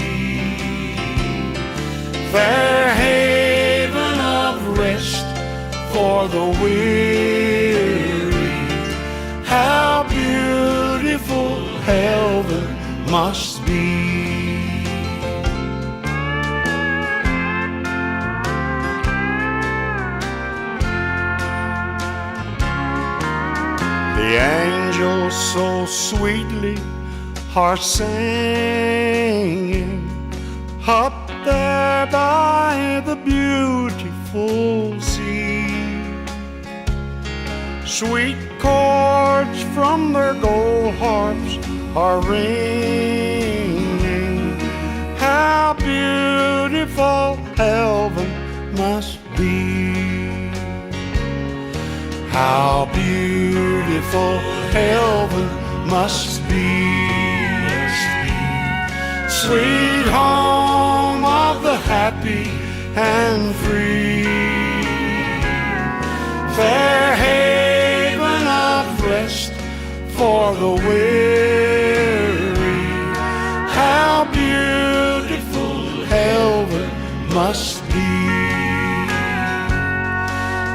Fair haven of rest for the weary. How beautiful heaven must be. The angels so sweetly are singing up there by the beautiful sea. Sweet chords from their gold harps are ringing. How beautiful heaven must be. How beautiful heaven must be. Sweet home of the happy and free. Fair haven of rest for the weary. How beautiful heaven must be.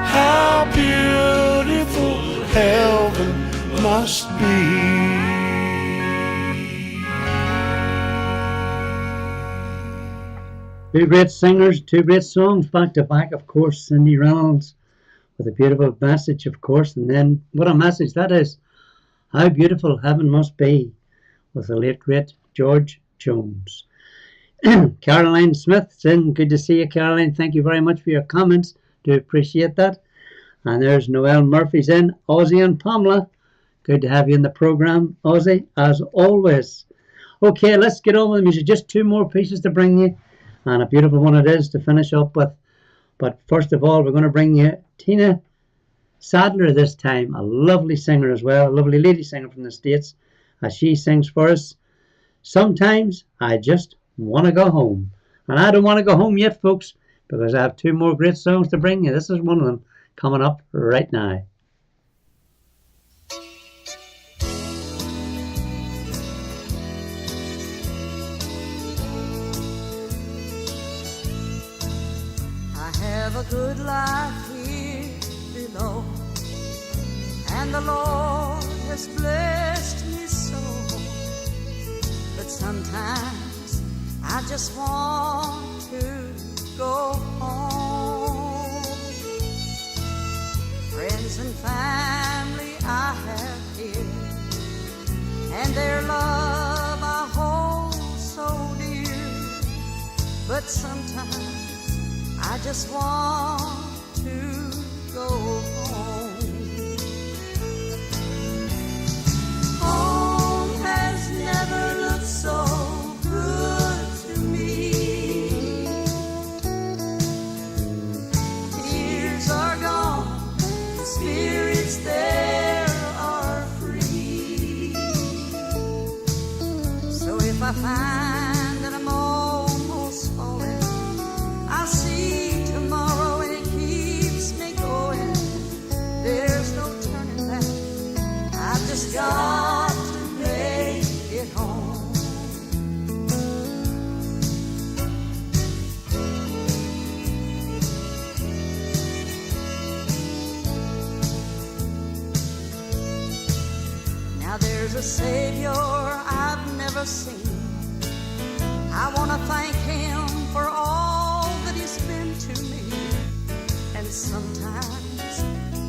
How beautiful heaven must be. Two great singers, two great songs back to back, of course. Cindy Reynolds with a beautiful message, of course. And then what a message that is. How beautiful heaven must be, with the late great George Jones. Caroline Smith, good to see you, Caroline. Thank you very much for your comments. Do appreciate that. And there's Noel Murphy's in. Ozzy and Pamela, good to have you in the program, Ozzy, as always. Okay, let's get on with the music. Just two more pieces to bring you, and a beautiful one it is to finish up with. But first of all, we're going to bring you Tina Sadler this time, a lovely singer as well, a lovely lady singer from the States, as she sings for us. Sometimes I just want to go home. And I don't want to go home yet, folks, because I have two more great songs to bring you. This is one of them coming up right now. a good life here below, and the Lord has blessed me so. But sometimes I just want to go home. Friends and family I have here, and their love I hold so dear. But sometimes I just want to go home. Home has never looked so good to me. Tears are gone, the spirits there are free. So if I find that I'm almost falling, I see tomorrow and it keeps me going. There's no turning back, I've just got to make it home. Now there's a Savior I've never seen. I want to thank Him for all that He's been to me. And sometimes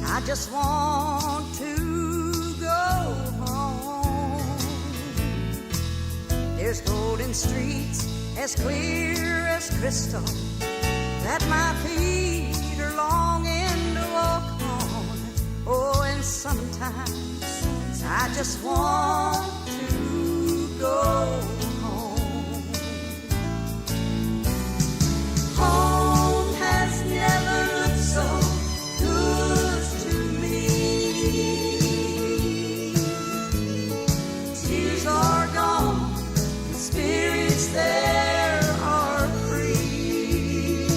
I just want to go home. There's golden streets as clear as crystal that my feet are longing to walk on. Oh, and sometimes I just want to go home. Home has never looked so good to me. Tears are gone, the spirits there are free.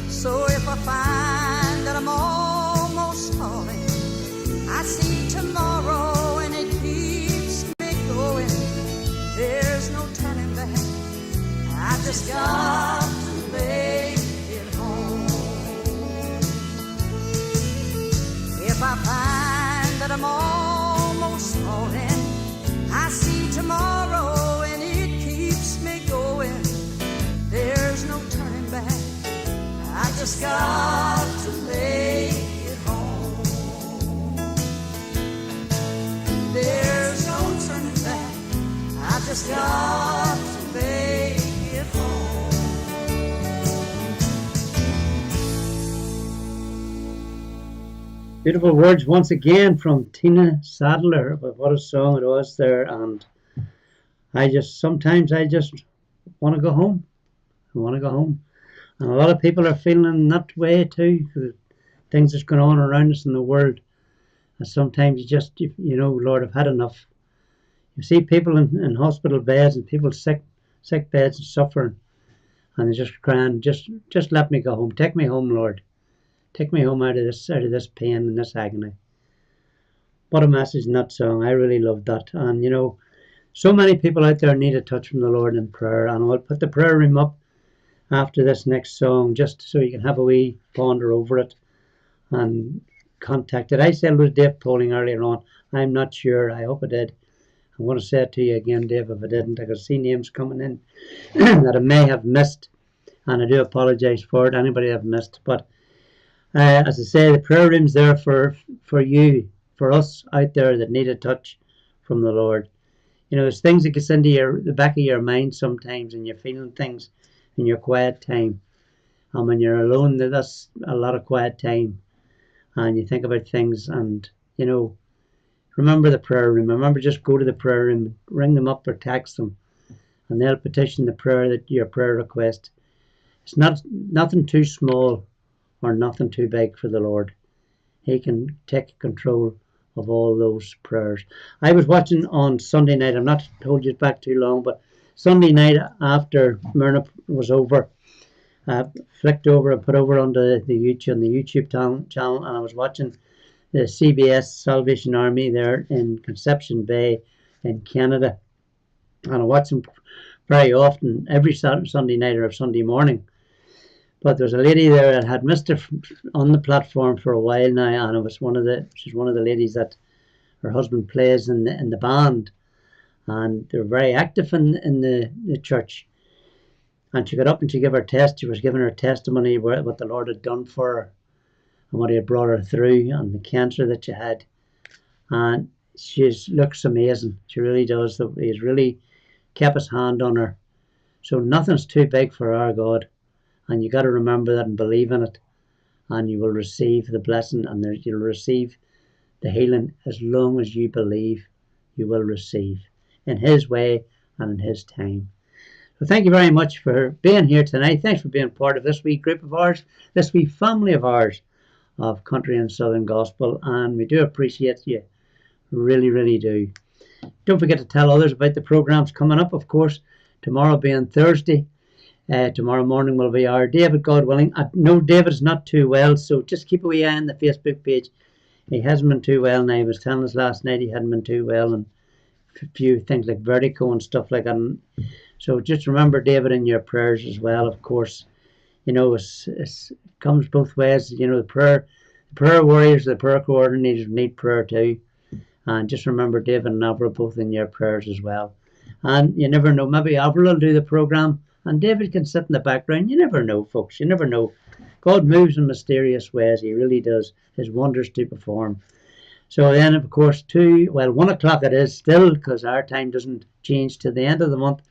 So if I find that I'm almost falling, I see tomorrow and it keeps me going. There's no turning back, I just got to make it home. If I find that I'm almost falling, I see tomorrow and it keeps me going. There's no turning back, I just got to make it home. There's no turning back, I just got to make it home. Beautiful words once again from Tina Sadler. But what a song it was there. And sometimes I just want to go home. I want to go home. And a lot of people are feeling that way too. The things that's going on around us in the world. And sometimes you know, Lord, I've had enough. You see people in hospital beds and people sick beds and suffering. And they're just crying, just let me go home. Take me home, Lord. Take me home out of this pain and this agony. What a message in that song. I really loved that. And you know, so many people out there need a touch from the Lord in prayer. And I'll put the prayer room up after this next song, just so you can have a wee ponder over it and contact it. I said it was Dave Poling earlier on. I'm not sure. I hope I did. I'm going to say it to you again, Dave, if I didn't. I can see names coming in that I may have missed, and I do apologise for it, anybody I've missed. But as I say, the prayer room's there for you, for us out there that need a touch from the Lord. You know, there's things that gets into the back of your mind sometimes, and you're feeling things in your quiet time. And when you're alone, that's a lot of quiet time. And you think about things, and, you know, remember the prayer room. Remember, just go to the prayer room, ring them up or text them, and they'll petition the prayer, your prayer request. It's nothing too small or nothing too big for the Lord. He can take control of all those prayers. I was watching on Sunday night. I'm not hold you back too long, but Sunday night after Myrna was over, I flicked over and put over onto the YouTube channel, and I was watching the CBS Salvation Army there in Conception Bay in Canada. And I watch them very often, every Sunday night or Sunday morning. But there was a lady there that had missed her on the platform for a while now, and she's one of the ladies that her husband plays in the band, and they're very active in the church. And she got up and she was giving her testimony what the Lord had done for her and what he had brought her through and the cancer that she had. And she looks amazing. She really does. He's really kept his hand on her. So nothing's too big for our God. And you got to remember that and believe in it. And you will receive the blessing and you'll receive the healing. As long as you believe, you will receive in his way and in his time. So thank you very much for being here tonight. Thanks for being part of this wee group of ours, this wee family of ours of country and southern gospel. And we do appreciate you. Really, really do. Don't forget to tell others about the programs coming up, of course. Tomorrow being Thursday. Tomorrow morning will be our David, God willing. I know David's not too well, so just keep a wee eye on the Facebook page. He hasn't been too well now. He was telling us last night he hadn't been too well, and a few things like vertigo and stuff like that. So just remember David in your prayers as well, of course. You know, it comes both ways. You know, the prayer warriors, the prayer coordinators need prayer too. And just remember David and Avril both in your prayers as well. And you never know, maybe Avril will do the program and David can sit in the background. You never know, folks. You never know. God moves in mysterious ways. He really does. His wonders to perform. So then, of course, 1 o'clock it is still, because our time doesn't change to the end of the month.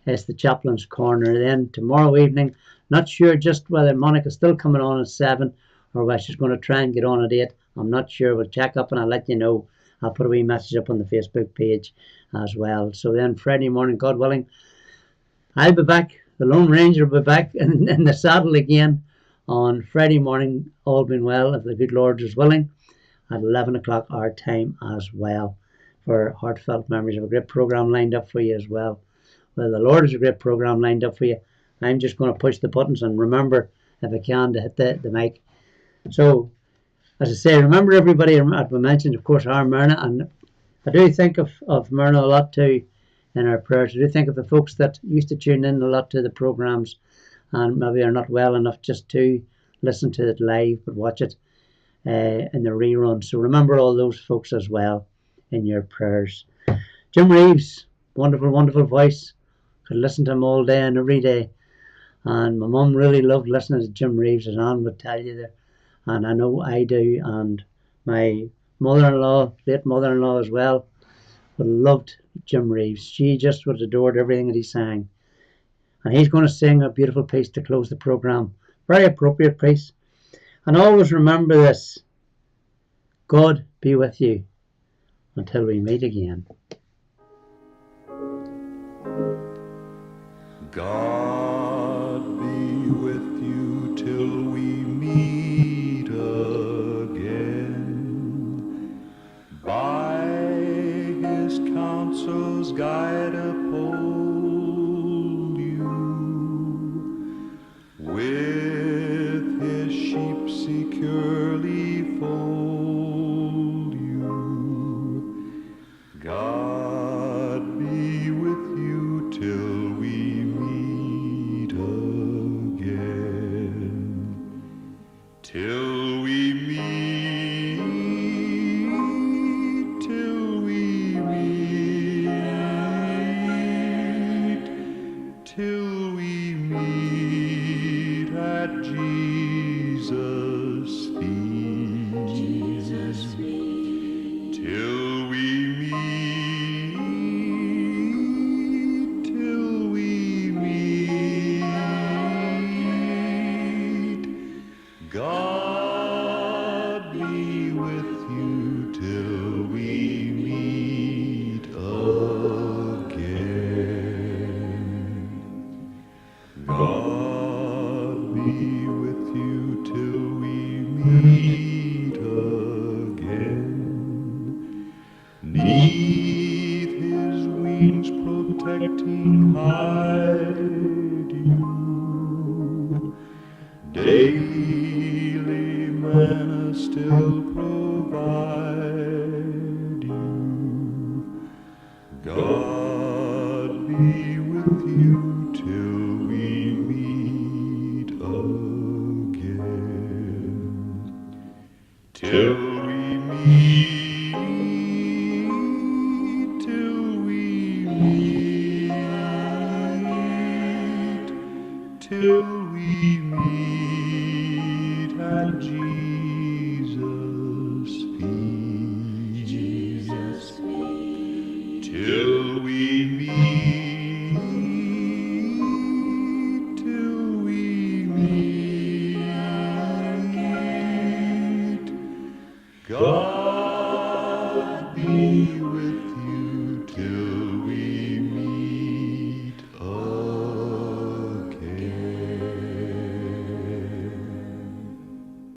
It's the Chaplain's Corner. Then tomorrow evening, not sure just whether Monica's still coming on at 7 or whether she's going to try and get on at 8. I'm not sure. We'll check up and I'll let you know. I'll put a wee message up on the Facebook page as well. So then Friday morning, God willing, I'll be back. The Lone Ranger will be back in the saddle again on Friday morning, all being well, if the good Lord is willing, at 11 o'clock our time as well, for Heartfelt Memories. Of a great program lined up for you as well. Well, the Lord has a great program lined up for you. I'm just going to push the buttons and remember, if I can, to hit the mic. So, as I say, remember everybody, as we mentioned, of course, our Myrna, and I do think of Myrna a lot too in our prayers. I do think of the folks that used to tune in a lot to the programs and maybe are not well enough just to listen to it live, but watch it in the rerun. So remember all those folks as well in your prayers. Jim Reeves, wonderful, wonderful voice. Could listen to him all day and every day. And my mum really loved listening to Jim Reeves, as Anne would tell you there. And I know I do, and my mother-in-law, late mother-in-law as well, would loved Jim Reeves. She just would adored everything that he sang. And he's going to sing a beautiful piece to close the program. Very appropriate piece. And always remember this: God be with you until we meet again. God be with you till we meet again. By his counsels guide uphold you. With his sheep securely fold you. God be with you till we meet again. Till we meet, till we meet, till we meet at Jesus' feet. Jesus' feet. Till we meet, till we meet. God be with you till we meet again. God be with you till we meet again. Neath his wings protecting hide you. Daily manna still provide you. God be with you till we meet again. till we meet, till we meet, till we meet at Jesus' feet. Jesus' feet. Till we meet, till we meet. God be